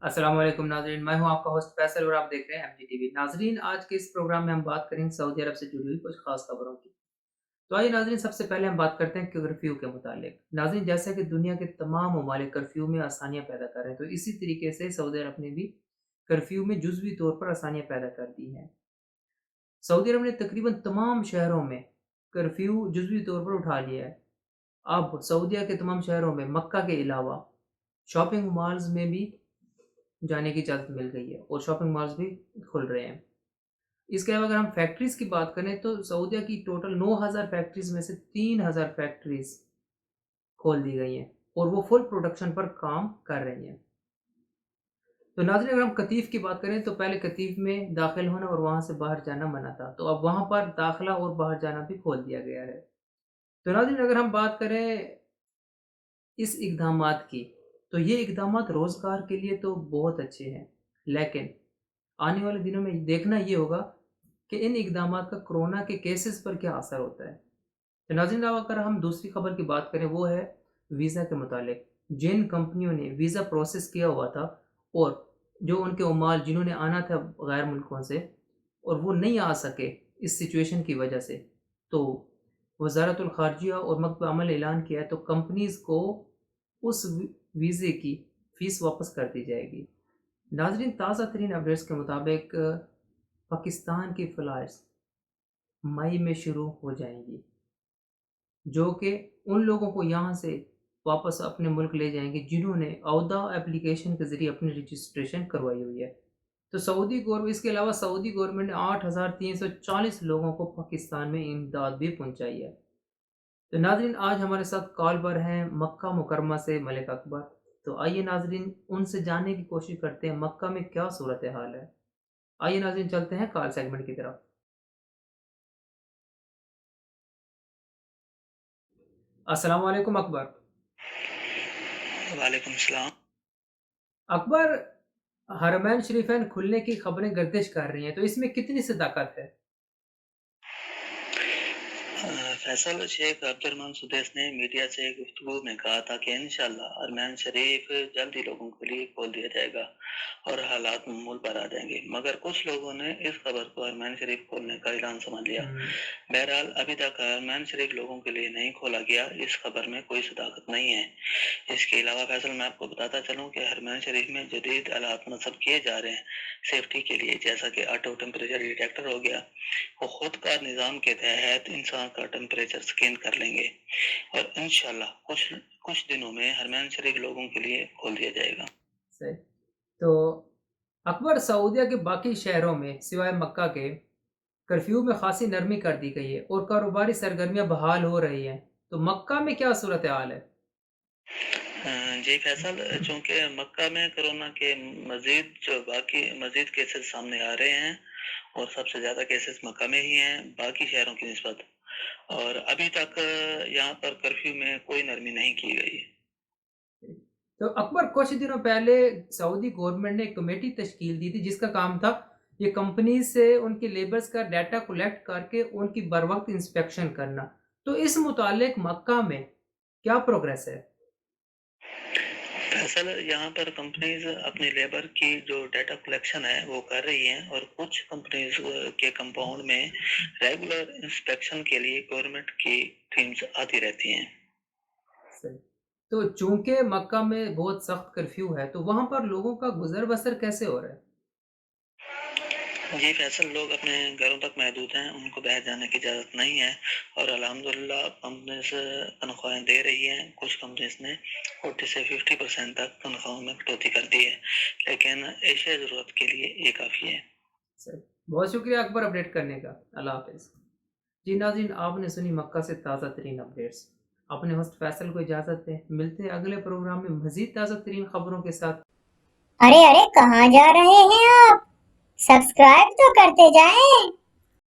अस्सलाम वालेकुम नाज़रीन, मैं हूं आपका होस्ट फैसल और आप देख रहे हैं एमजी टीवी। नाज़रीन, आज के इस प्रोग्राम में हम बात करेंगे सऊदी अरब से जुड़ी हुई कुछ खास खबरों की। तो आइए नाज़रीन, सबसे पहले हम बात करते हैं कर्फ्यू के मुतालिक। नाज़रीन, जैसा कि दुनिया के तमाम ममालिक कर्फ्यू में आसानियां पैदा कर रहे हैं, तो इसी तरीके से सऊदी अरब ने भी कर्फ्यू में जुज़वी तौर पर आसानियां पैदा कर दी हैं। सऊदी अरब ने तकरीबन तमाम शहरों में कर्फ्यू जुज़वी तौर पर उठा लिया है। अब सऊदीया के तमाम शहरों में मक्का के अलावा शॉपिंग मॉल्स में भी जाने की इजाज़त मिल गई है और शॉपिंग मॉल्स भी खुल रहे हैं। इसके अलावा अगर हम फैक्ट्रीज़ की बात करें तो सऊदीया की टोटल 9,000 फैक्ट्रीज़ में से 3,000 फैक्ट्रीज़ खोल दी गई हैं और वो फुल प्रोडक्शन पर काम कर रही हैं। तो नाज़रीन, अगर हम कतीफ़ की बात करें तो पहले कतीफ़ में दाखिल होना और वहाँ से बाहर जाना मना था। तो अब वहाँ पर दाखिला और बाहर जाना भी खोल दिया गया है। तो नाज़रीन, अगर हम बात करें इस इक़दामात की, तो ये इक़दामात रोज़गार के लिए तो बहुत अच्छे हैं, लेकिन आने वाले दिनों में देखना ये होगा कि इन इक़दामात का कोरोना के केसेस पर क्या असर होता है। तो नाज़रीन, अब अगर हम दूसरी खबर की बात करें वो है वीज़ा के मुतालिक। जिन कंपनियों ने वीज़ा प्रोसेस किया हुआ था और जो उनके उमाल जिन्होंने आना था गैर मुल्कों से और वो नहीं आ सके इस सिचुएशन की वजह से, तो वज़ारतुल ख़ारिजिया और मकतब अमल ऐलान किया है तो कंपनीज़ को उस वीज़े की फ़ीस वापस कर दी जाएगी। नाज़रीन, ताज़ा तरीन अपडेट्स के मुताबिक पाकिस्तान की फ़्लाइट्स मई में शुरू हो जाएंगी, जो कि उन लोगों को यहाँ से वापस अपने मुल्क ले जाएंगे जिन्होंने औदा एप्लीकेशन के ज़रिए अपनी रजिस्ट्रेशन करवाई हुई है। तो इसके अलावा सऊदी गवर्नमेंट ने 8,340 लोगों को पाकिस्तान में इमदाद भी पहुँचाई है। तो नाज़रीन, आज हमारे साथ कॉल पर हैं मक्का मुकरमा से मलिक अकबर। तो आइए नाज़रीन, उनसे जानने की कोशिश करते हैं मक्का में क्या सूरत हाल है। आइए नाज़रीन, चलते हैं कॉल सेगमेंट की तरफ। अस्सलाम वालेकुम अकबर। वालेकुम सलाम। अकबर, हरमैन शरीफैन खुलने की खबरें गर्दिश कर रही हैं, तो इसमें कितनी सदाकत है? फैसल शेख अब्दुर्रहमान सुदेश ने मीडिया से गुफ्तगू में कहा था कि इंशाअल्लाह अरमान शरीफ जल्द ही लोगों के लिए खोल दिया जाएगा और हालात मामूल पर आ जाएंगे, मगर कुछ लोगों ने इस खबर को अरमान शरीफ खोलने का ऐलान समझ लिया। हुँ। बहरहाल अभी तक अरमान शरीफ लोगों के लिए नहीं खोला गया, इस खबर में कोई सदाकत नहीं है। इसके अलावा फैसल मैं आपको बताता चलूं कि हरमैन शरीफ में जदीद आलात नस्ब किए जा रहे हैं सेफ्टी के लिए, जैसा कि ऑटो टेम्परेचर डिटेक्टर हो गया। वो खुद का निज़ाम के तहत इंसान का टेम्परेचर स्कैन कर लेंगे और इंशाल्लाह कुछ कुछ दिनों में हरमैन शरीफ लोगों के लिए खोल दिया जाएगा। सही। तो अकबर, सऊदीया के बाकी शहरों में सिवाय मक्का के कर्फ्यू में खासी नरमी कर दी गई है और कारोबारी सरगर्मियां बहाल हो रही हैं। तो मक्का में क्या सूरत हाल है? जी फैसल, चूंकि मक्का में कोरोना के मजीद केसेस सामने आ रहे हैं और सबसे ज़्यादा केसेस मक्का में ही हैं बाकी शहरों की निस्बत, और अभी तक यहाँ पर कर्फ्यू में कोई नरमी नहीं की गई है। तो अकबर, कुछ दिनों पहले सऊदी गवर्नमेंट ने एक कमेटी तश्कील दी थी जिसका काम था ये कंपनी से उनके लेबर्स का डाटा कलेक्ट करके उनकी बर वक्त इंस्पेक्शन करना। तो इस मुतालिक मक्का में क्या प्रोग्रेस है? दरअसल यहाँ पर कंपनीज अपनी लेबर की जो डाटा कलेक्शन है वो कर रही हैं, और कुछ कंपनीज के कंपाउंड में रेगुलर इंस्पेक्शन के लिए गवर्नमेंट की टीम्स आती रहती हैं। सही। तो चूंकि मक्का में बहुत सख्त कर्फ्यू है तो वहां पर लोगों का गुजर बसर कैसे हो रहा है? जी फैसल, लोग अपने घरों तक महदूद हैं, उनको बाहर जाने की इजाज़त नहीं है, और अल्हम्दुलिल्लाह कंपनीज तनख्वाहें दे रही हैं। कुछ कंपनीज ने 40 से 50% तक तनख्वाहों में कटौती कर दी है, लेकिन एशिया ज़रूरत के लिए ये काफ़ी है। सही। बहुत शुक्रिया अकबर अपडेट करने का। अल्लाह हाफिज़। जी नाज़रीन, आपने सुनी मक्का से ताज़ा तरीन अपडेट्स। अपने होस्ट फैसल को इजाज़त दें। मिलते हैं अगले प्रोग्राम में मज़ीद ताज़ा तरीन खबरों के साथ। अरे अरे, कहाँ जा रहे हैं आप? सब्सक्राइब तो करते जाएं।